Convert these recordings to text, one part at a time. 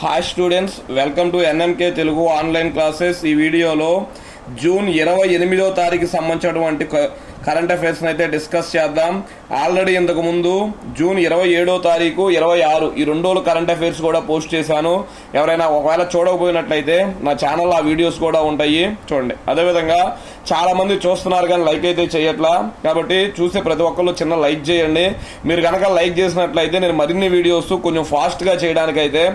Hi students, welcome to NMK Telugu online classes. ఈ వీడియోలో June 28వ తారీఖు సంబంధించినటువంటి కరెంట్ అఫైర్స్ని అయితే డిస్కస్ చేద్దాం. ఆల్రెడీ ఇంతకు ముందు జూన్ 27వ తారీఖు 26 ఈ 2 రోజులు కరెంట్ అఫైర్స్ కూడా పోస్ట్ చేశాను. ఎవరైనా ఒకవేళ చూడకపోయినట్లయితే నా ఛానల్లో ఆ వీడియోస్ కూడా ఉంటాయి, చూడండి. అదేవిధంగా చాలా మంది చూస్తున్నారు కానీ లైక్ అయితే చేయట్లా, కాబట్టి చూసే ప్రతి ఒక్కళ్ళు చిన్న లైక్ చేయండి. మీరు కనుక లైక్ చేసినట్లయితే నేను మరిన్ని వీడియోస్ కొంచెం ఫాస్ట్గా చేయడానికైతే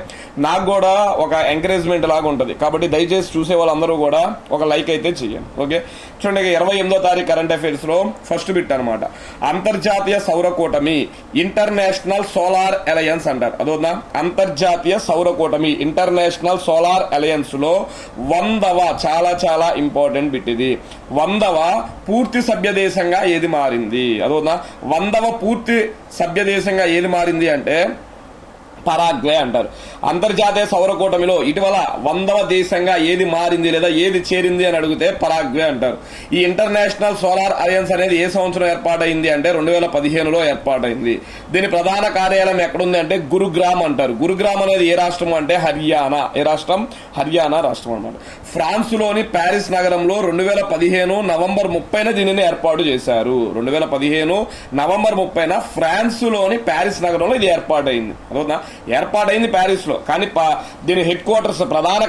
నాకు కూడా ఒక ఎంకరేజ్మెంట్ లాగా ఉంటుంది. కాబట్టి దయచేసి చూసే వాళ్ళందరూ కూడా ఒక లైక్ అయితే చేయండి. ఓకే, చూడండి. 28వ తారీఖు కరెంట్ అఫైర్స్ లో ఫస్ట్ బిట్ అనమాట. అంతర్జాతీయ సౌర కూటమి, ఇంటర్నేషనల్ సోలార్ అలయన్స్ అంటారు. అదోనా, అంతర్జాతీయ సౌర కూటమి ఇంటర్నేషనల్ సోలార్ అలయన్స్ లో 100వ చాలా చాలా ఇంపార్టెంట్ బిట్ ఇది. 100వ పూర్తి సభ్య దేశంగా ఏది మారింది? అదోనా, 100వ పూర్తి సభ్య దేశంగా ఏది మారింది అంటే పరాగ్వే అంటారు. అంతర్జాతీయ సౌర కూటమిలో ఇటీవల 100వ దేశంగా ఏది మారింది లేదా ఏది చేరింది అని అడిగితే పరాగ్వే అంటారు. ఈ ఇంటర్నేషనల్ సోలార్ అలయన్స్ అనేది ఏ సంవత్సరం ఏర్పాటైంది అంటే 2015లో ఏర్పాటైంది. దీని ప్రధాన కార్యాలయం ఎక్కడుంది అంటే గురుగ్రామ్ అంటారు. గురుగ్రామ్ అనేది ఏ రాష్ట్రం అంటే హర్యానా. ఏ రాష్ట్రం? హర్యానా రాష్ట్రం అన్నమాట. ఫ్రాన్స్ లోని ప్యారిస్ నగరంలో 2015 నవంబర్ 30న దీనిని ఏర్పాటు చేశారు. 2015 నవంబర్ 30న ఫ్రాన్స్ లోని ప్యారిస్ నగరంలో ఇది ఏర్పాటైంది. ఏర్పాటైంది ప్యారిస్ లో, కానీ దీని హెడ్ క్వార్టర్స్ ప్రధాన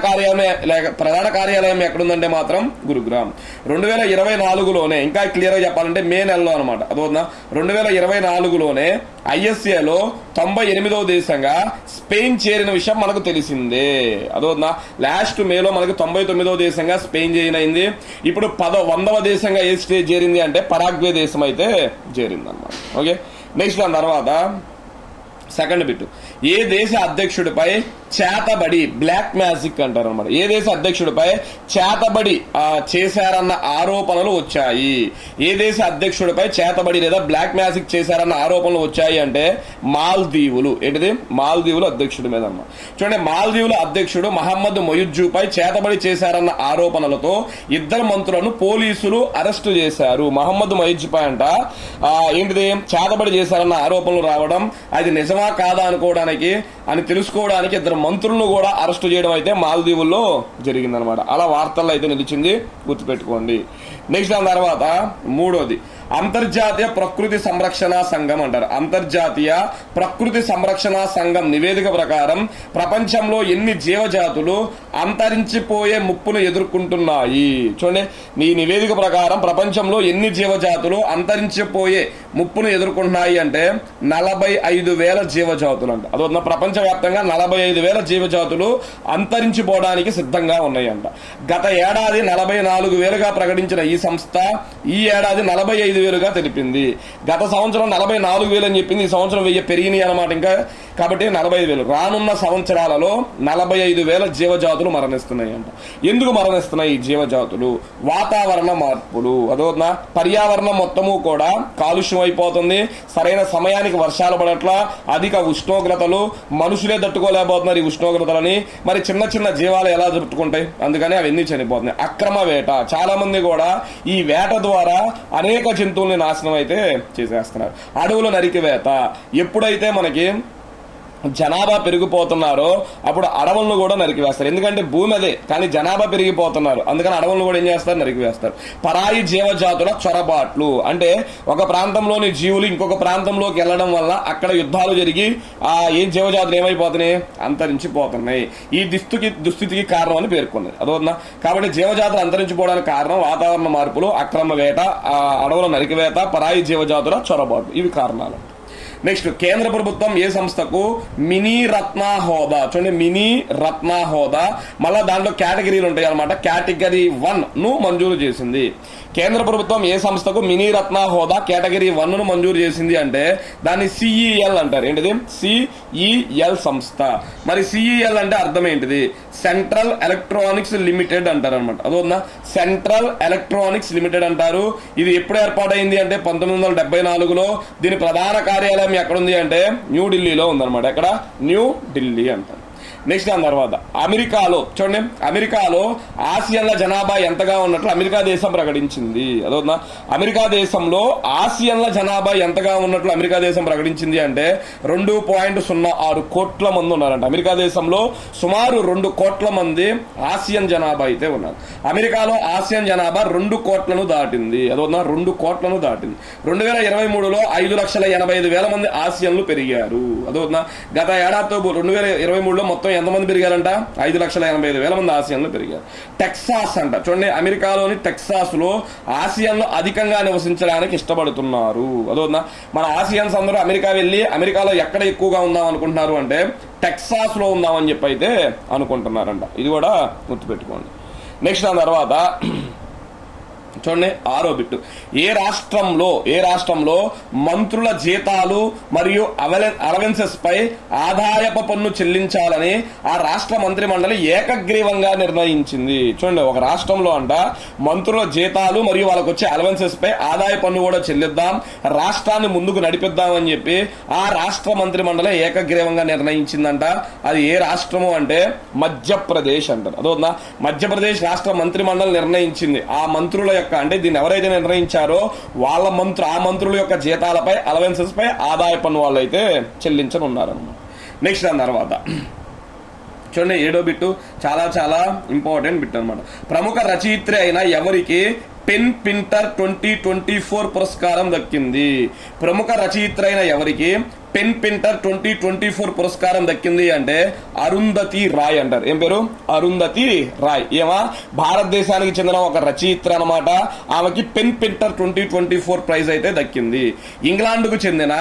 కార్యాలయం ఎక్కడుందంటే మాత్రం గురుగ్రామ్. 2024లోనే, ఇంకా క్లియర్ గా చెప్పాలంటే మే నెలలో అనమాట. అదోనా, 2024లోనే ఐఎస్ఏలో 98వ దేశంగా స్పెయిన్ చేరిన విషయం మనకు తెలిసిందే. అదోనా, లాస్ట్ మేలో మనకు 99వ దేశంగా స్పెయిన్ జాయిన్ అయింది. ఇప్పుడు 100వ దేశంగా ఏ స్టేజ్ చేరింది అంటే పరాగ్వే దేశం అయితే చేరింది అనమాట. ఓకే, నెక్స్ట్ దాని తర్వాత సెకండ్ బిట్. ఏ దేశ అధ్యక్షుడిపై చేతబడి, బ్లాక్ మ్యాజిక్ అంటారు అనమాట. ఏ దేశ అధ్యక్షుడిపై చేతబడి చేశారన్న ఆరోపణలు వచ్చాయి? ఏ దేశ అధ్యక్షుడిపై చేతబడి లేదా బ్లాక్ మ్యాజిక్ చేశారన్న ఆరోపణలు వచ్చాయి అంటే మాల్దీవులు. ఏంటిది? మాల్దీవులు అధ్యక్షుడి మీద అన్నమాట. చూడండి, మాల్దీవుల అధ్యక్షుడు మహమ్మద్ మొయిజ్జుపై చేతబడి చేశారన్న ఆరోపణలతో 2 మంత్రులను పోలీసులు అరెస్టు చేశారు. మహమ్మద్ మొయిజ్జుపై అంట ఏంటిది చేతబడి చేశారన్న ఆరోపణలు రావడం, అది నిజమా కాదా అని తెలుసుకోవడానికి 2 మంత్రులను కూడా అరెస్టు చేయడం అయితే మాల్దీవుల్లో జరిగిందనమాట. అలా వార్తల్లో అయితే నిలిచింది, గుర్తుపెట్టుకోండి. నెక్స్ట్ దాని తర్వాత మూడోది అంతర్జాతీయ ప్రకృతి సంరక్షణ సంఘం అంటారు. అంతర్జాతీయ ప్రకృతి సంరక్షణ సంఘం నివేదిక ప్రకారం ప్రపంచంలో ఎన్ని జీవజాతులు అంతరించిపోయే ముప్పును ఎదుర్కొంటున్నాయి? చూడండి, ఈ నివేదిక ప్రకారం ప్రపంచంలో ఎన్ని జీవజాతులు అంతరించిపోయే ముప్పును ఎదుర్కొంటున్నాయి అంటే 45,000 జీవజాతులు అంట. అదొన్న ప్రపంచవ్యాప్తంగా 45,000 జీవజాతులు అంతరించిపోవడానికి సిద్ధంగా ఉన్నాయంట. గత ఏడాది 44,000గా ప్రకటించిన ఈ సంస్థ ఈ ఏడాది 45,000గా తెలిపింది. గత సంవత్సరం 44,000 అని చెప్పింది, ఈ సంవత్సరం 1000 పెరిగినాయి అనమాట. ఇంకా కాబట్టి 45,000. రానున్న సంవత్సరాలలో 45,000 జీవజాతులు మరణిస్తున్నాయి అంట. ఎందుకు మరణిస్తున్నాయి ఈ జీవజాతులు? వాతావరణ మార్పులు. అదోనా, పర్యావరణం మొత్తము కూడా కాలుష్యం అయిపోతుంది. సరైన సమయానికి వర్షాలు పడట్లా, అధిక ఉష్ణోగ్రతలు, మనుషులే తట్టుకోలేకపోతున్నారు ఈ ఉష్ణోగ్రతలని. మరి చిన్న చిన్న జీవాలు ఎలా తట్టుకుంటాయి? అందుకని అవన్నీ చనిపోతున్నాయి. అక్రమ వేట, చాలా మంది కూడా ఈ వేట ద్వారా అనేక జంతువుల్ని నాశనం అయితే చేసేస్తున్నారు. అడవుల నరికివేత. ఎప్పుడైతే మనకి జనాభా పెరిగిపోతున్నారో అప్పుడు అడవులను కూడా నరికివేస్తారు. ఎందుకంటే భూమి అదే, కానీ జనాభా పెరిగిపోతున్నారు, అందుకని అడవులను కూడా ఏం చేస్తారు? నరికివేస్తారు. పరాయి జీవజాతుల చొరబాట్లు అంటే ఒక ప్రాంతంలోని జీవులు ఇంకొక ప్రాంతంలోకి వెళ్ళడం వల్ల అక్కడ యుద్ధాలు జరిగి ఏ జీవజాతులు ఏమైపోతున్నాయి? అంతరించిపోతున్నాయి. ఈ దుస్థితికి కారణం అని పేర్కొన్నది. అదోనా, కాబట్టి జీవజాతులు అంతరించిపోవడానికి కారణం వాతావరణ మార్పులు, అక్రమ వేట, అడవుల నరికివేత, పరాయి జీవజాతుల చొరబాట్లు, ఇవి కారణాలు. నెక్స్ట్, కేంద్ర ప్రభుత్వం ఏ సంస్థకు మినీ రత్న హోదా, చూడండి, మినీ రత్న హోదా, మళ్ళా దాంట్లో కేటగిరీలు ఉంటాయి అనమాట. కేటగిరీ 1 ను మంజూరు చేసింది. కేంద్ర ప్రభుత్వం ఏ సంస్థకు మినీ రత్న హోదా కేటగిరీ 1 ను మంజూరు చేసింది అంటే దాన్ని సిఈఎల్ అంటారు. ఏంటిది? సిఈఎల్ సంస్థ. మరి సిఈఎల్ అంటే అర్థం ఏంటిది? సెంట్రల్ ఎలక్ట్రానిక్స్ లిమిటెడ్ అంటారు అనమాట. అదొన్నా, సెంట్రల్ ఎలక్ట్రానిక్స్ లిమిటెడ్ అంటారు. ఇది ఎప్పుడు ఏర్పాటైంది అంటే 1974లో. దీని ప్రధాన కార్యాలయం ఎక్కడుంది అంటే న్యూఢిల్లీలో ఉందన్నమాట. ఎక్కడ? న్యూఢిల్లీ అంటారు. నెక్స్ట్ దాని తర్వాత అమెరికాలో చూడండి, అమెరికాలో ఆసియన్ల జనాభా ఎంతగా ఉన్నట్లు అమెరికా దేశం ప్రకటించింది. అదవుతుందా? అమెరికా దేశంలో ఆసియన్ల జనాభా ఎంతగా ఉన్నట్లు అమెరికా దేశం ప్రకటించింది అంటే 2.06 కోట్ల మంది ఉన్నారంట. అమెరికా దేశంలో సుమారు 2 కోట్ల మంది ఆసియన్ జనాభా అయితే ఉన్నారు. అమెరికాలో ఆసియన్ జనాభా 2 కోట్లను దాటింది. అదవుతుందా? 2 కోట్లను దాటింది. 2023లో 5,85,000 మంది ఆసియన్లు పెరిగారు. అదవుతుందా? గత ఏడాదితో 2023లో మొత్తం ఎంతమంది పెరిగారంట? 5,85,000 మంది ఆసియన్లు పెరిగారు. టెక్సాస్ అంట చూడండి, అమెరికాలోని టెక్సాస్ లో ఆసియన్లు అధికంగా నివసించడానికి ఇష్టపడుతున్నారు. అదవుతుందా? మన ఆసియన్స్ అందరూ అమెరికా వెళ్ళి అమెరికాలో ఎక్కడ ఎక్కువగా ఉందాం అనుకుంటున్నారు అంటే టెక్సాస్ లో ఉందామని చెప్పి అయితే అనుకుంటున్నారంట. ఇది కూడా గుర్తుపెట్టుకోండి. నెక్స్ట్ దాని తర్వాత చూడండి 6వ బిట్టు, ఏ రాష్ట్రంలో మంత్రుల జీతాలు మరియు అలవెన్సెస్ పై ఆదాయపు పన్ను చెల్లించాలని ఆ రాష్ట్ర మంత్రి మండలి ఏకగ్రీవంగా నిర్ణయించింది. చూడండి, ఒక రాష్ట్రంలో అంట మంత్రుల జీతాలు మరియు వాళ్ళకు వచ్చే అలవెన్సెస్ పై ఆదాయ పన్ను కూడా చెల్లిద్దాం, రాష్ట్రాన్ని ముందుకు నడిపిద్దాం అని చెప్పి ఆ రాష్ట్ర మంత్రి మండలి ఏకగ్రీవంగా నిర్ణయించిందంట. అది ఏ రాష్ట్రము అంటే మధ్యప్రదేశ్ అంటారు. అదవుతుందా? మధ్యప్రదేశ్ రాష్ట్ర మంత్రి మండలి నిర్ణయించింది. ఆ మంత్రుల అంటే దీన్ని ఎవరైతే నిర్ణయించారో వాళ్ళ ఆ మంత్రుల యొక్క జీతాలపై అలవెన్సెస్ పై ఆదాయ పన్ను వాళ్ళు అయితే చెల్లించనున్నారన్నమాట. నెక్స్ట్ దాని తర్వాత చూడండి 7వ బిట్టు చాలా చాలా ఇంపార్టెంట్ బిట్ అనమాట. ప్రముఖ రచయిత్రి అయిన ఎవరికి పెన్ పింటర్ 2024 పురస్కారం దక్కింది? ప్రముఖ రచయిత్రి అయిన ఎవరికి పెన్ పింటర్ 2024 పురస్కారం దక్కింది అంటే అరుంధతి రాయ్ అంటారు. ఏం పేరు? అరుంధతి రాయ్. ఏమా భారతదేశానికి చెందిన ఒక రచయిత్రి అనమాట. ఆమెకి పెన్ పింటర్ 2024 ప్రైజ్ అయితే దక్కింది. ఇంగ్లాండ్కు చెందిన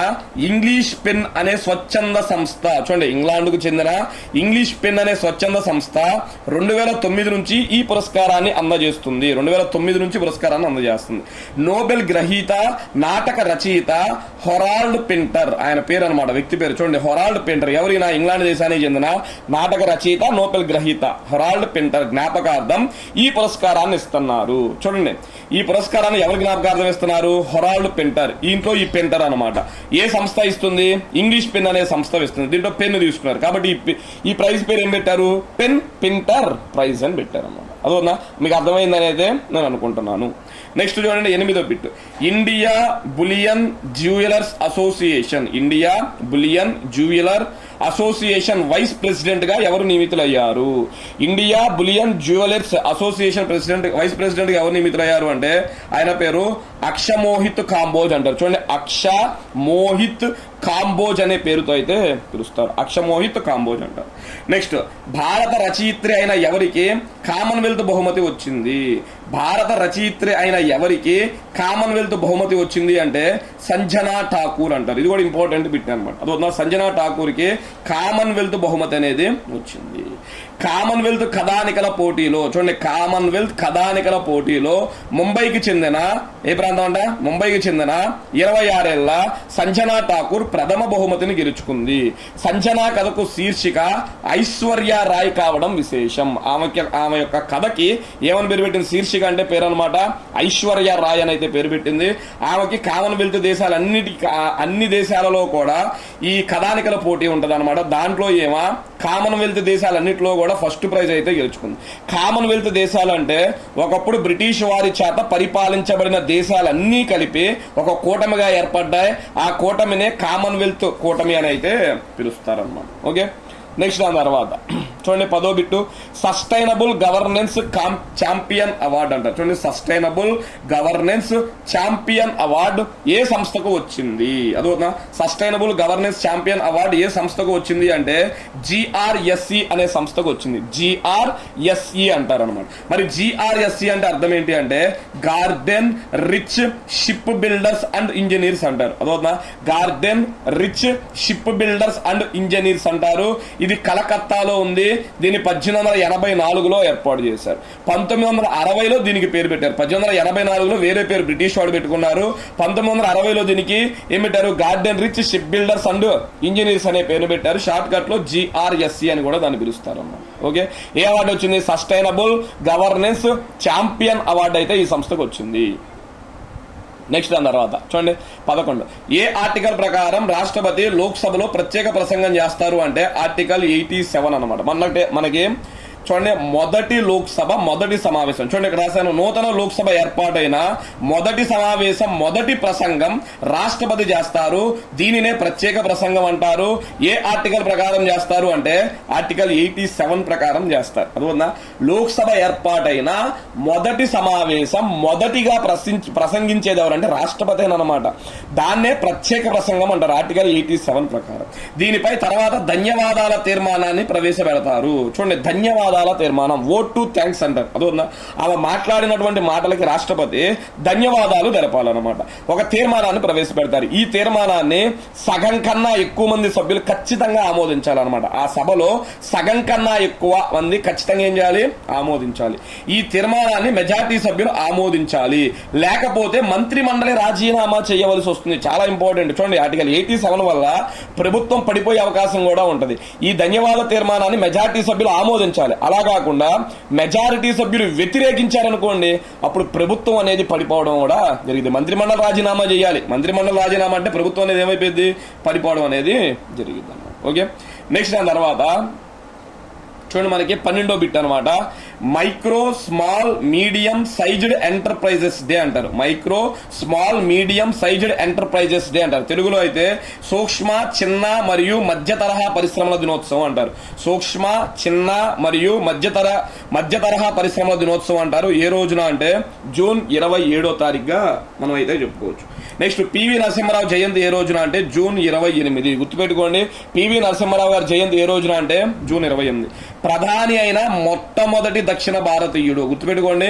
ఇంగ్లీష్ పెన్ అనే స్వచ్ఛంద సంస్థ చూడండి, ఇంగ్లాండ్కు చెందిన ఇంగ్లీష్ పెన్ అనే స్వచ్ఛంద సంస్థ 2009 నుంచి ఈ పురస్కారాన్ని అందజేస్తుంది. 2009 నుంచి పురస్కారాన్ని అందజేస్తుంది. నోబెల్ గ్రహీత నాటక రచయిత హొరాల్డ్ పింటర్, ఆయన పేరు అనమాట, వ్యక్తి పేరు. చూడండి, హొరాల్డ్ పింటర్ ఎవరైనా ఇంగ్లాండ్ దేశానికి చెందిన నాటక రచయిత, నోబెల్ గ్రహీత హొరాల్డ్ పింటర్ జ్ఞాపకార్థం ఈ పురస్కారాన్ని ఇస్తున్నారు. చూడండి, ఈ పురస్కారాన్ని ఎవరి జ్ఞాపకార్థం ఇస్తున్నారు? హొరాల్డ్ పింటర్. ఇంట్లో ఈ పింటర్ అనమాట ఏ సంస్థ ఇస్తుంది? ఇంగ్లీష్ పెన్ అనే సంస్థ ఇస్తుంది. దీంట్లో పెన్ తీసుకున్నారు కాబట్టి ఈ ప్రైజ్ పేరు ఏం పెట్టారు? పెన్ పింటర్ ప్రైజ్ అని పెట్టారు అన్నమాట. అదోనా మీకు అర్థమైందని అయితే నేను అనుకుంటున్నాను. నెక్స్ట్ చూడండి 8వ bit, India bullion jewellers association, India bullion jeweller association vice president గా ఎవరు నియమితులయ్యారు? India bullion jewellers association vice president గా ఎవరు నియమితులయ్యారు అంటే ఆయన పేరు అక్షమోహిత్ కాంబోజ్ అంటారు. చూడండి, అక్షమోహిత్ కాంబోజ్ అనే పేరుతో అయితే పిలుస్తారు. అక్షమోహిత్ కాంబోజ్ అంటారు. నెక్స్ట్, భారత రచయిత్రి అయిన ఎవరికి కామన్వెల్త్ బహుమతి వచ్చింది? భారత రచయిత్రి అయిన ఎవరికి కామన్వెల్త్ బహుమతి వచ్చింది అంటే సంజనా ఠాకూర్ అంటారు. ఇది కూడా ఇంపార్టెంట్ బిట్ అనమాట. అదొక సంజనా ఠాకూర్ కి కామన్వెల్త్ బహుమతి అనేది వచ్చింది. కామన్వెల్త్ కథానికల పోటీలో చూడండి, కామన్వెల్త్ కథానికల పోటీలో ముంబైకి చెందిన ఏ ప్రాంతం అంటే ముంబైకి చెందిన 26 ఏళ్ల సంజనా ఠాకూర్ ప్రథమ బహుమతిని గెలుచుకుంది. సంజనా కథకు శీర్షిక ఐశ్వర్య రాయ్ కావడం విశేషం. ఆమె యొక్క కథకి ఏమని పేరు పెట్టింది? శీర్షిక అంటే పేరు అనమాట ఐశ్వర్య రాయ్ అని అయితే పేరు పెట్టింది. ఆమెకి కామన్వెల్త్ అన్ని దేశాలలో కూడా ఈ కథానికల పోటీ ఉంటది అనమాట. దాంట్లో ఏమో కామన్వెల్త్ దేశాలన్నింటిలో కూడా ఫస్ట్ ప్రైజ్ అయితే గెలుచుకుంది. కామన్వెల్త్ దేశాలు అంటే ఒకప్పుడు బ్రిటిష్ వారి చేత పరిపాలించబడిన దేశాలన్నీ కలిపి ఒక కూటమిగా ఏర్పడ్డాయి. ఆ కూటమినే కామన్వెల్త్ కూటమి అని అయితే పిలుస్తారన్నమాట. ఓకే, నెక్స్ట్ దాని తర్వాత చూడండి 10వ bit, sustainable governance champion award అంటారు. చూడండి, సస్టైనబుల్ గవర్నెన్స్ ఛాంపియన్ అవార్డు ఏ సంస్థకు వచ్చింది? అదొక సస్టైనబుల్ గవర్నెన్స్ ఛాంపియన్ అవార్డు ఏ సంస్థకు వచ్చింది అంటే GRSE అనే సంస్థకు వచ్చింది. GRSE అంటారు అనమాట. మరి GRSE అంటే అర్థం ఏంటి అంటే garden reach ship builders and engineers అంటారు. అదొక garden reach ship builders and engineers అంటారు. ఇది కలకత్తాలో ఉంది. దీన్ని 1884లో ఏర్పాటు చేశారు. 1960లో దీనికి పేరు పెట్టారు. 1884లో వేరే పేరు బ్రిటిష్ వాడు పెట్టుకున్నారు. 1960లో దీనికి ఏం పెట్టారు? Garden reach ship builders and engineers అనే పేరు పెట్టారు. షార్ట్ కట్ లో GRSE అని కూడా దాన్ని పిలుస్తారు అన్నమాట. ఓకే, ఏ అవార్డు వచ్చింది? సస్టైనబుల్ గవర్నెన్స్ ఛాంపియన్ అవార్డు అయితే ఈ సంస్థకు వచ్చింది. నెక్స్ట్ దాని తర్వాత చూడండి 11 ఏ ఆర్టికల్ ప్రకారం రాష్ట్రపతి లోక్సభలో ప్రత్యేక ప్రసంగం చేస్తారు అంటే ఆర్టికల్ 87 అనమాట. మనకి చూడండి మొదటి లోక్సభ మొదటి సమావేశం చూడండి ఇక్కడ రాశాను, నూతన లోక్సభ ఏర్పాటైన మొదటి సమావేశం మొదటి ప్రసంగం రాష్ట్రపతి చేస్తారు. దీనినే ప్రత్యేక ప్రసంగం అంటారు. ఏ ఆర్టికల్ ప్రకారం చేస్తారు అంటే ఆర్టికల్ 87 ప్రకారం చేస్తారు. అదువల్ల లోక్సభ ఏర్పాటైన మొదటి సమావేశం మొదటిగా ప్రసంగించేది ఎవరంటే రాష్ట్రపతి అనమాట. దాన్నే ప్రత్యేక ప్రసంగం అంటారు ఆర్టికల్ 87 ప్రకారం. దీనిపై తర్వాత ధన్యవాదాల తీర్మానాన్ని ప్రవేశపెడతారు. చూడండి ధన్యవాదాల తీర్మానం, ఓట్ టు థ్యాంక్స్ అంటారు. అదొందా ఆమె మాట్లాడినటువంటి మాటలకి రాష్ట్రపతి ధన్యవాదాలు తెలపాలన్నమాట. ఒక తీర్మానాన్ని ప్రవేశపెడతారు. ఈ తీర్మానాన్ని సగం కన్నా ఎక్కువ మంది సభ్యులు ఖచ్చితంగా ఆమోదించాలన్నమాట. ఆ సభలో సగం కన్నా ఎక్కువ మంది ఖచ్చితంగా ఏం చేయాలి, ఆమోదించాలి. ఈ తీర్మానాన్ని మెజారిటీ సభ్యులు ఆమోదించాలి, లేకపోతే మంత్రి మండలి రాజీనామా చేయవలసి వస్తుంది. చాలా ఇంపార్టెంట్. చూడండి ఆర్టికల్ 87 వల్ల ప్రభుత్వం పడిపోయే అవకాశం కూడా ఉంటుంది. ఈ ధన్యవాద తీర్మానాన్ని మెజారిటీ సభ్యులు ఆమోదించాలి. అలా కాకుండా మెజారిటీ సభ్యులు వ్యతిరేకించారనుకోండి, అప్పుడు ప్రభుత్వం అనేది పడిపోవడం కూడా జరిగింది. మంత్రిమండలి రాజీనామా చేయాలి. మంత్రిమండలి రాజీనామా అంటే ప్రభుత్వం అనేది ఏమైపోయింది, పడిపోవడం అనేది జరిగింది అన్నమాట. ఓకే, నెక్స్ట్ దాని తర్వాత చూడండి మనకి 12వ బిట్ అనమాట. Micro small medium sized enterprises day అంటారు. Micro small medium sized enterprises day అంటారు. తెలుగులో అయితే సూక్ష్మ చిన్న మరియు మధ్య తరహా పరిశ్రమల దినోత్సవం అంటారు. సూక్ష్మ చిన్న మరియు మధ్య తరహా పరిశ్రమల దినోత్సవం అంటారు. ఏ రోజున అంటే జూన్ 27వ తారీఖుగా మనం అయితే చెప్పుకోవచ్చు. నెక్స్ట్ పివి నరసింహారావు జయంతి ఏ రోజున అంటే జూన్ 28. గుర్తుపెట్టుకోండి, పివి నరసింహారావు గారి జయంతి ఏ రోజున అంటే జూన్ 28. ప్రధాని అయిన మొట్టమొదటి దక్షిణ భారతీయుడు. గుర్తుపెట్టుకోండి,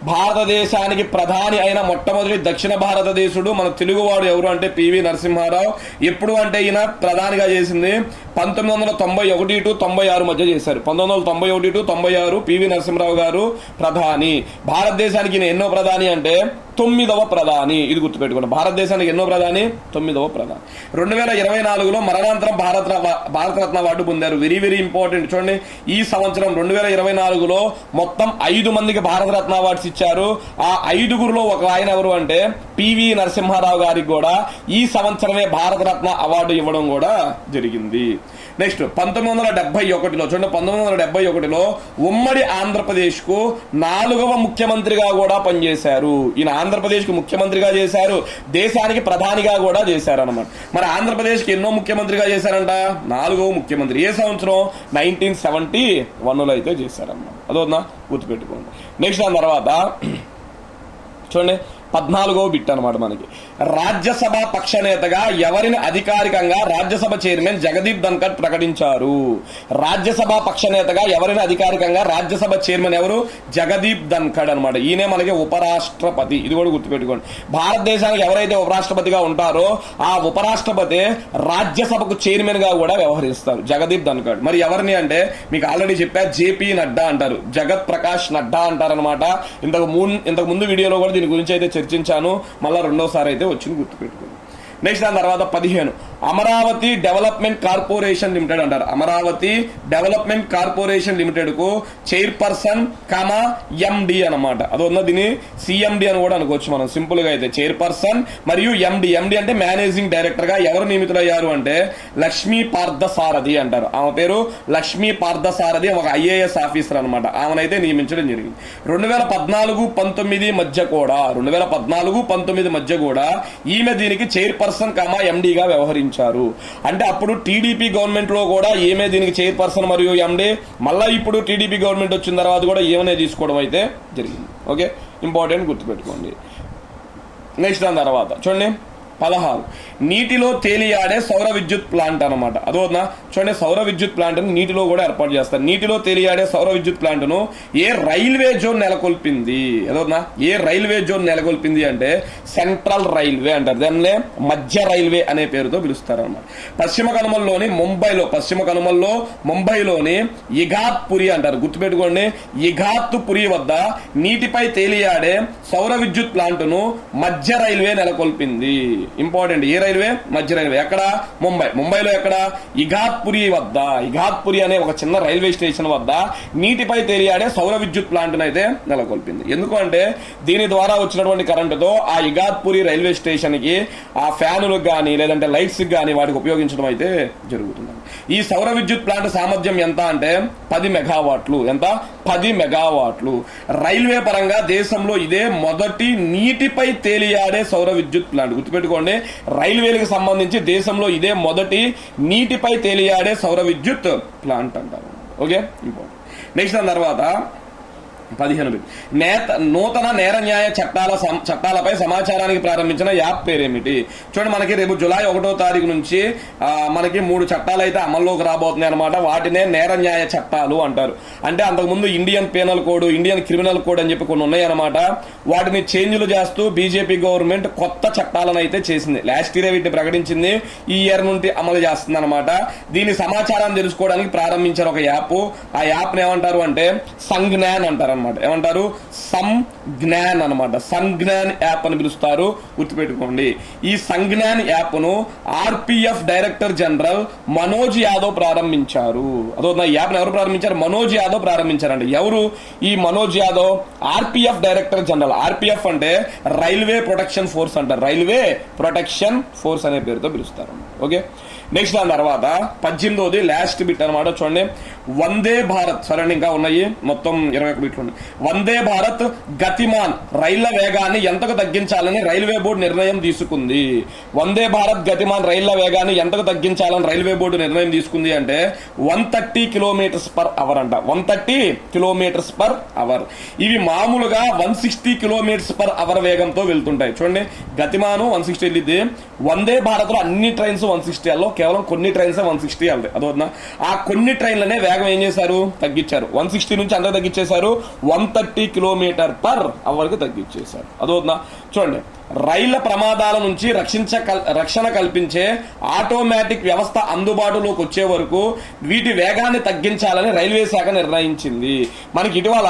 భారతదేశానికి ప్రధాని అయిన మొట్టమొదటి దక్షిణ భారతదేశుడు మన తెలుగువాడు ఎవరు అంటే పివి నరసింహారావు. ఎప్పుడు అంటే ఈయన ప్రధానిగా చేసింది 1991 టు 96 మధ్య చేశారు. 1991 టు 96 పివి నరసింహారావు గారు ప్రధాని. భారతదేశానికి ఈయన ఎన్నో ప్రధాని అంటే 9వ ప్రధాని. ఇది గుర్తుపెట్టుకోండి, భారతదేశానికి ఎన్నో ప్రధాని, 9వ ప్రధాని. 2024లో మరణాంతరం భారతరత్న అవార్డు పొందారు. Very very important. చూడండి, ఈ సంవత్సరం 2024లో మొత్తం 5 మందికి భారతరత్న అవార్డ్స్ ఇచ్చారు. ఆ 5గురిలో ఒక ఆయన ఎవరు అంటే పివి నరసింహారావు గారికి కూడా ఈ సంవత్సరమే భారతరత్న అవార్డు ఇవ్వడం కూడా జరిగింది. నెక్స్ట్ 1971లో చూడండి, 1971లో ఉమ్మడి ఆంధ్రప్రదేశ్ కు 4వ ముఖ్యమంత్రిగా కూడా పనిచేశారు. ఈయన ఆంధ్రప్రదేశ్ కు ముఖ్యమంత్రిగా చేశారు, దేశానికి ప్రధానిగా కూడా చేశారు అనమాట. మరి ఆంధ్రప్రదేశ్ కి ఎన్నో ముఖ్యమంత్రిగా చేశారంట, 4వ ముఖ్యమంత్రి. ఏ సంవత్సరం 1971లో అయితే చేశారన్నమాట. అదొన్నా గుర్తుపెట్టుకోండి. నెక్స్ట్ దాని తర్వాత చూడండి 14వ బిట్ అనమాట మనకి. రాజ్యసభ పక్ష నేతగా ఎవరిని అధికారికంగా రాజ్యసభ చైర్మన్ జగదీప్ ధన్కర్ ప్రకటించారు. రాజ్యసభ పక్ష నేతగా ఎవరిని అధికారికంగా రాజ్యసభ చైర్మన్ ఎవరు, జగదీప్ ధన్కర్ అనమాట. ఈయనే మనకి ఉపరాష్ట్రపతి. ఇది కూడా గుర్తుపెట్టుకోండి. భారతదేశానికి ఎవరైతే ఉపరాష్ట్రపతిగా ఉంటారో ఆ ఉపరాష్ట్రపతి రాజ్యసభకు చైర్మన్ గా కూడా వ్యవహరిస్తారు, జగదీప్ ధన్కర్. మరి ఎవరిని అంటే మీకు ఆల్రెడీ చెప్పా, జేపీ నడ్డా అంటారు, జగత్ ప్రకాష్ నడ్డా అంటారు అనమాట. ఇంతకు ముందు వీడియోలో కూడా దీని గురించి అయితే చర్చించాను, మళ్ళీ రెండోసారి అయితే వచ్చింది, గుర్తుపెట్టుకోండి. నెక్స్ట్ దాని తర్వాత 15 అమరావతి డెవలప్మెంట్ కార్పొరేషన్ లిమిటెడ్ అంటారు. అమరావతి డెవలప్మెంట్ కార్పొరేషన్ లిమిటెడ్ కు చైర్పర్సన్ ఎండి అనమాట. అది ఉన్న దీన్ని సిఎండి అని కూడా అనుకోవచ్చు మనం సింపుల్ గా అయితే. చైర్పర్సన్ మరియు ఎండి అంటే మేనేజింగ్ డైరెక్టర్ గా ఎవరు నియమితులయ్యారు అంటే లక్ష్మీ పార్థసారథి అంటారు. ఆమె పేరు లక్ష్మీ పార్థసారథి, ఒక ఐఏఎస్ ఆఫీసర్ అనమాట. ఆమెనైతే నియమించడం జరిగింది. 2014-19 మధ్య కూడా 2014-19 మధ్య కూడా ఈమె దీనికి చైర్పర్సన్ ఎండిగా వ్యవహరించారు. అంటే అప్పుడు టీడీపీ గవర్నమెంట్ లో కూడా ఏమే దీనికి చైర్పర్సన్ మరియు ఎండి, మళ్ళీ ఇప్పుడు టీడీపీ గవర్నమెంట్ వచ్చిన తర్వాత కూడా ఏమనే తీసుకోవడం అయితే జరిగింది. ఓకే, ఇంపార్టెంట్, గుర్తుపెట్టుకోండి. నెక్స్ట్ దాని తర్వాత చూడండి 16 నీటిలో తేలియాడే సౌర విద్యుత్ ప్లాంట్ అనమాట. అదోనా చూడండి, సౌర విద్యుత్ ప్లాంట్ నీటిలో కూడా ఏర్పాటు చేస్తారు. నీటిలో తేలియాడే సౌర విద్యుత్ ప్లాంట్ ను ఏ రైల్వే జోన్ నెలకొల్పింది? అదోనా ఏ రైల్వే జోన్ నెలకొల్పింది అంటే సెంట్రల్ రైల్వే అంటారు, దాన్నే మధ్య రైల్వే అనే పేరుతో పిలుస్తారు అనమాట. పశ్చిమ కనుమల్లో ముంబైలోని ఇగాత్పురి అంటారు. గుర్తుపెట్టుకోండి, ఇగాత్పురి వద్ద నీటిపై తేలియాడే సౌర విద్యుత్ ప్లాంట్ ను మధ్య రైల్వే నెలకొల్పింది. ఇంపార్టెంట్. ఏ రైల్వే? మధ్య రైల్వే. ఎక్కడ? ముంబైలో ఎక్కడ? ఇగాత్పురి అనే ఒక చిన్న రైల్వే స్టేషన్ వద్ద నీటిపై తేలియాడే సౌర విద్యుత్ ప్లాంట్ అయితే నెలకొల్పింది. ఎందుకంటే దీని ద్వారా వచ్చినటువంటి కరెంటుతో ఆ ఇగాత్పురి రైల్వే స్టేషన్ కి ఆ ఫ్యానులకు కానీ లేదంటే లైట్స్ కానీ వాటికి ఉపయోగించడం అయితే జరుగుతుంది. ఈ సౌర విద్యుత్ ప్లాంట్ సామర్థ్యం ఎంత అంటే 10 మెగావాట్లు. ఎంత? 10 మెగావాట్లు. రైల్వే పరంగా దేశంలో ఇదే మొదటి నీటిపై తేలియాడే సౌర విద్యుత్ ప్లాంట్. గుర్తుపెట్టుకోండి, రైల్వేలకు సంబంధించి దేశంలో ఇదే మొదటి నీటిపై తేలియాడే సౌర విద్యుత్ ప్లాంట్ అంటారు. Okay, important. నెక్స్ట్ దాని తర్వాత 15 నూతన నేర న్యాయ చట్టాలపై సమాచారానికి ప్రారంభించిన యాప్ పేరేమిటి? చూడండి, మనకి రేపు జూలై 1వ తారీఖు నుంచి మనకి 3 చట్టాలు అయితే అమల్లోకి రాబోతున్నాయి అనమాట. వాటినే నేర న్యాయ చట్టాలు అంటారు. అంటే అంతకుముందు Indian penal code, Indian criminal code అని చెప్పి కొన్ని ఉన్నాయన్నమాట. వాటిని చేంజ్లు చేస్తూ బీజేపీ గవర్నమెంట్ కొత్త చట్టాలను అయితే చేసింది. లాస్ట్ ఇయర్ వీటిని ప్రకటించింది, ఈ ఇయర్ నుండి అమలు చేస్తుంది అనమాట. దీని సమాచారాన్ని తెలుసుకోవడానికి ప్రారంభించారు ఒక యాప్. ఆ యాప్ ని ఏమంటారు అంటే సంజ్ఞాన్ అంటారు. ఏమంటారు? సంజ్ఞాన్ అనమాట. సంజ్ఞాన్ యాప్ అని పిలుస్తారు, గుర్తుపెట్టుకోండి. ఈ సంజ్ఞాన్ యాప్ ను RPF director general Manoj Yadav ప్రారంభించారు. అదో ఈ యాప్ ఎవరు ప్రారంభించారు? మనోజ్ యాదవ్ ప్రారంభించారండి. ఎవరు ఈ Manoj Yadav? RPF director general. RPF అంటే రైల్వే ప్రొటెక్షన్ ఫోర్స్ అంటారు. రైల్వే ప్రొటెక్షన్ ఫోర్స్ అనే పేరుతో పిలుస్తారు. ఓకే, నెక్స్ట్ దాని తర్వాత 18ది లాస్ట్ బిట్ అనమాట. చూడండి, వందే భారత్. సరే, ఇంకా ఉన్నాయి మొత్తం 21 బిట్లు ఉన్నాయి. వందే భారత్ గతిమాన్ రైళ్ల వేగాన్ని ఎంతకు తగ్గించాలని రైల్వే బోర్డు నిర్ణయం తీసుకుంది? వందే భారత్ గతిమాన్ రైళ్ల వేగాన్ని ఎంతకు తగ్గించాలని రైల్వే బోర్డు నిర్ణయం తీసుకుంది అంటే 130 కిలోమీటర్స్ పర్ అవర్ అంట. 130 కిలోమీటర్స్ పర్ అవర్. ఇవి మామూలుగా 160 కిలోమీటర్స్ పర్ అవర్ వేగంతో వెళ్తుంటాయి. చూడండి, గతిమాను 160 వెళ్ళింది. వందే భారత్ లో అన్ని ట్రైన్స్ 160 వెళ్ళో, కేవలం కొన్ని ట్రైన్స్ 160 వెళ్తాయి. అదవుతుందా? ఆ కొన్ని ట్రైన్లనే వేగం ఏం చేశారు? తగ్గించారు. 160 నుంచి అంతా తగ్గించేశారు, 130 కిలోమీటర్ పర్ అవర్ కి తగ్గించేశారు. అదవుతుందా? చూడండి, రైళ్ల ప్రమాదాల నుంచి రక్షణ కల్పించే ఆటోమేటిక్ వ్యవస్థ అందుబాటులోకి వచ్చే వరకు వీటి వేగాన్ని తగ్గించాలని రైల్వే శాఖ నిర్ణయించింది. మనకి ఇటీవల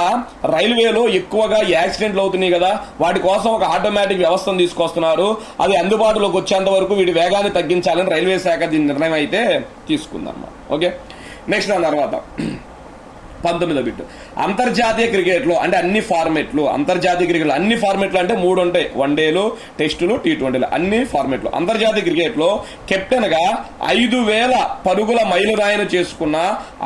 రైల్వేలో ఎక్కువగా యాక్సిడెంట్లు అవుతున్నాయి కదా, వాటి కోసం ఒక ఆటోమేటిక్ వ్యవస్థను తీసుకొస్తున్నారు. అది అందుబాటులోకి వచ్చేంత వరకు వీటి వేగాన్ని తగ్గించాలని రైల్వే శాఖ దీని నిర్ణయం అయితే తీసుకుందన్నమాట. ఓకే, నెక్స్ట్ దాని తర్వాత 19వ బిట్. అంతర్జాతీయ క్రికెట్ లో అంటే అన్ని ఫార్మెట్లు, అంతర్జాతీయ క్రికెట్ అన్ని ఫార్మెట్లు అంటే 3 ఉంటాయి. వన్డేలు, టెస్టులు, T20లు, అన్ని ఫార్మెట్లు. అంతర్జాతీయ క్రికెట్ లో కెప్టెన్ గా 5000 పరుగుల మైలురాయిని చేసుకున్న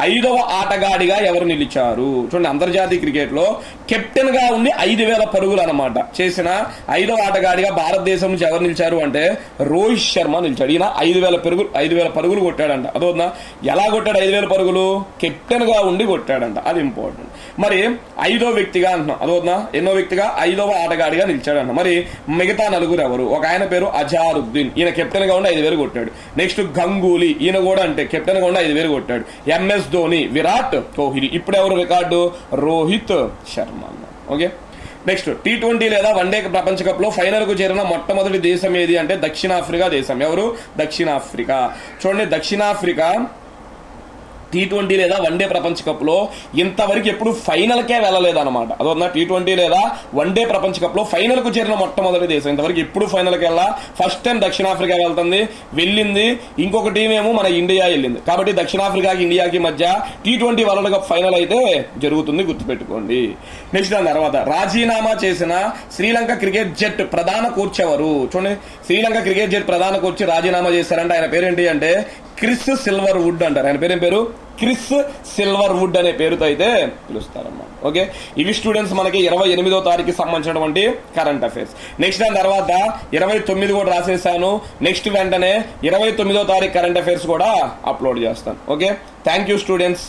5వ ఆటగాడిగా ఎవరు నిలిచారు? చూడండి, అంతర్జాతీయ క్రికెట్ లో కెప్టెన్ గా ఉండి 5000 పరుగులు అనమాట చేసిన 5వ ఆటగాడిగా భారతదేశం నుంచి ఎవరు నిలిచారు అంటే రోహిత్ శర్మ నిలిచాడు. ఈయన 5000 పరుగులు కొట్టాడంట. అదవుతుందా? ఎలా కొట్టాడు 5000 పరుగులు? కెప్టెన్ గా ఉండి కొట్టాడు. అది ఇంపార్టెంట్. మరి 5వ వ్యక్తిగా అంటున్నాం. అదవుతుందా? ఎన్నో వ్యక్తిగా? 5వ ఆటగాడిగా నిలిచాడంట. మరి మిగతా 4 ఎవరు? ఒక ఆయన పేరు అజారుద్దీన్, ఈయన కెప్టెన్ గా ఉండి 5000 కొట్టాడు. నెక్స్ట్ గంగూలీ, ఈయన కూడా అంటే కెప్టెన్ గా ఉండి 5000 కొట్టాడు. MS ధోని, విరాట్ కోహ్లీ. ఇప్పుడు ఎవరు record? Rohit Sharma. Okay, next T20 లేదా వన్డే ప్రపంచ కప్ లో ఫైనల్ కు చేరిన మొట్టమొదటి దేశం ఏది అంటే దక్షిణాఫ్రికా దేశం. ఎవరు? దక్షిణాఫ్రికా. చూడండి, దక్షిణాఫ్రికా T20 లేదా వన్డే ప్రపంచ కప్ లో ఇంతవరకు ఎప్పుడు ఫైనల్ కే వెళ్ళలేదు అనమాట. అదొన్న T20 లేదా వన్డే ప్రపంచ కప్ లో ఫైనల్ కు చేరిన మొట్టమొదటి దేశం. ఇంతవరకు ఎప్పుడు ఫైనల్ కి వెళ్ళా, ఫస్ట్ టైం దక్షిణాఫ్రికా వెళ్తుంది, వెళ్ళింది. ఇంకొక టీం ఏమో మన ఇండియా వెళ్ళింది. కాబట్టి దక్షిణాఫ్రికాకి ఇండియాకి మధ్య T20 వరల్డ్ కప్ ఫైనల్ అయితే జరుగుతుంది, గుర్తుపెట్టుకోండి. నెక్స్ట్ దాని తర్వాత రాజీనామా చేసిన శ్రీలంక క్రికెట్ జట్ ప్రధాన కోచ్ ఎవరు? చూడండి, శ్రీలంక క్రికెట్ జట్ ప్రధాన కోచ్ రాజీనామా చేశారంటే ఆయన పేరేంటి అంటే క్రిస్ సిల్వర్ వుడ్ అంటారు. ఆయన పేరేం పేరు? క్రిస్ సిల్వర్ వుడ్ అనే పేరుతో అయితే పిలుస్తారన్నమాట. ఓకే, ఇవి స్టూడెంట్స్ మనకి 28వ తారీఖు సంబంధించినటువంటి కరెంట్ అఫైర్స్. నెక్స్ట్ దాని తర్వాత 29 కూడా రాసేసాను. నెక్స్ట్ వెంటనే 29వ తారీఖు కరెంట్ అఫైర్స్ కూడా అప్లోడ్ చేస్తాను. Okay, thank you students.